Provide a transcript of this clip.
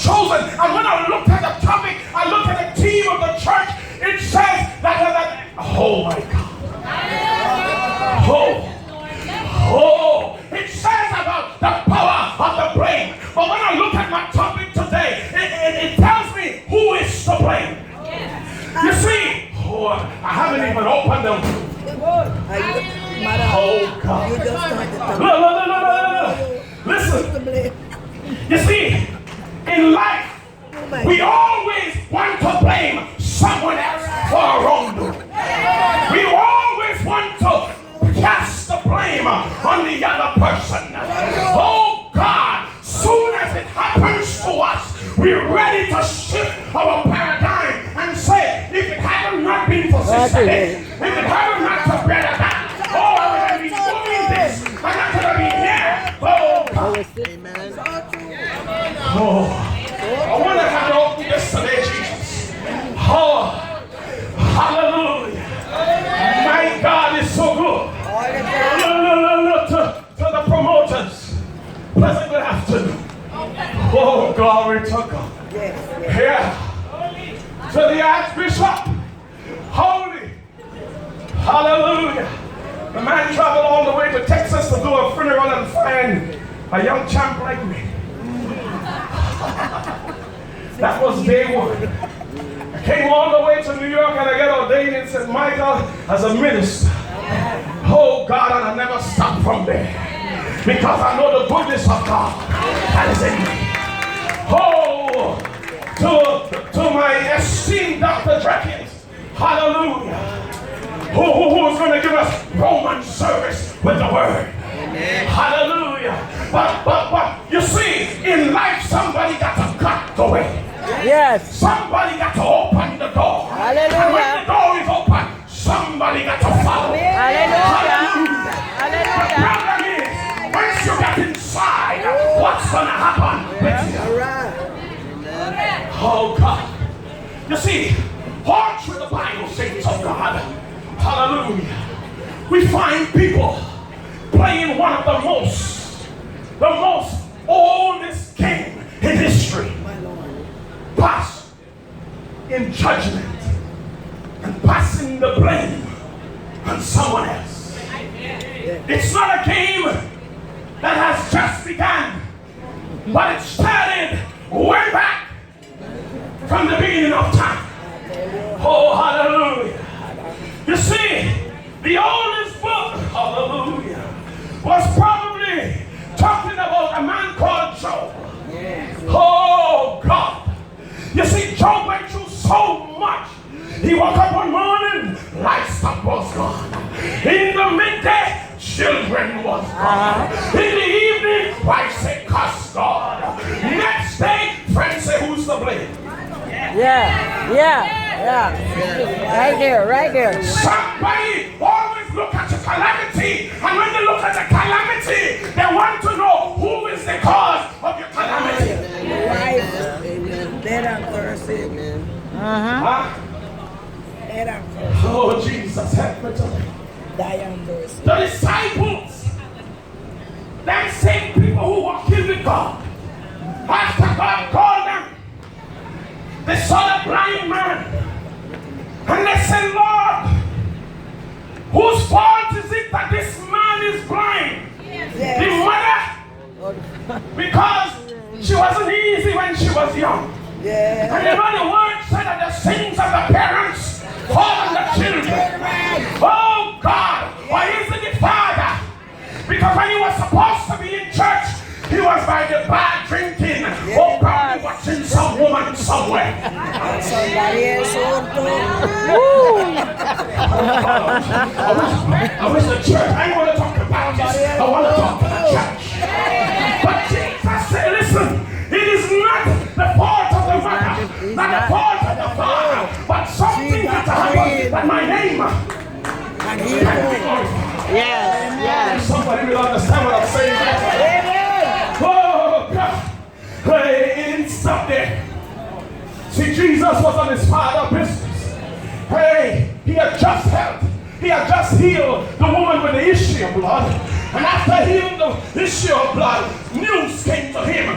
chosen. And when I looked at the topic, I looked at the team of the church, it says that oh my God. It says about the power of the blame. But when I look at my topic today, it tells me who is to blame. You see, I haven't even opened them. Oh God. Look. Listen. You see, in life, we always want to blame someone else for our wrongdoing. We always want to cast the blame on the other person. Oh God, soon as it happens to us, we're ready to shift our paradigm and say, if it had not been for Sister Day, if it had not for Brother that, I would have been doing this, and I could have been here. Oh God. Amen. Oh, I want to have you open this today, Jesus. Oh, hallelujah. My God is so good. Look to the promoters. Pleasant good afternoon. Oh, glory to God. Yeah. To the Archbishop. Holy. Hallelujah. The man traveled all the way to Texas to do a funeral and find a young champ like me. That was day one. I came all the way to New York and I got ordained in St. Michael as a minister. Oh God, and I never stopped from there. Because I know the goodness of God that is in me. Oh, to my esteemed Dr. Drakins, hallelujah, who's going to give us Roman service with the word. Amen. Hallelujah. But you see, in life, somebody got to cut the way. Yes. Somebody got to open the door. Hallelujah. And when the door is open, somebody got to follow. Hallelujah. Hallelujah. The problem is, once you get inside, what's going to happen with you? Oh God. You see, all through the Bible, saints of God, hallelujah, we find people playing one of the most oldest game in history. Pass in judgment and passing the blame on someone else. It's not a game that has just begun, but it started way back from the beginning of time. Oh, hallelujah. You see, the oldest book, hallelujah, was probably talking about a man called Job. Oh, God. You see, Job went through so much. He woke up one morning, livestock was gone. In the midday, children was gone. In the evening, wife said, cuss God. Next day, friends say, who's to blame? Yeah. Right there. Somebody always look at the calamity, and when they look at the calamity, they want to know who is the cause of your calamity. Right. Amen. Let our curse. Amen. Let our curse. Oh, Jesus, help me today. The disciples, them same people who walk in with God, after God called them, they saw the blind man, and they said, Lord, whose fault is it that this man is blind? Yes. The mother, because she wasn't easy when she was young. Yes. And you know the word said that the sins of the parents fall on the children. Oh God, why isn't it Father? Because when he was supposed to be in church, he was by the bar drinking, or probably watching some woman somewhere. Somebody else I wish the church, I don't want to talk about this, I want to talk to the church. But Jesus said, listen, it is not the fault of the mother, not the fault of the father, but something got to happen that my name can be glorified. Yes. Somebody will understand what I'm saying. Oh God. Hey, it didn't stop there. See, Jesus was on his father's business. Hey, he had just healed the woman with the issue of blood. And after healing the issue of blood, news came to him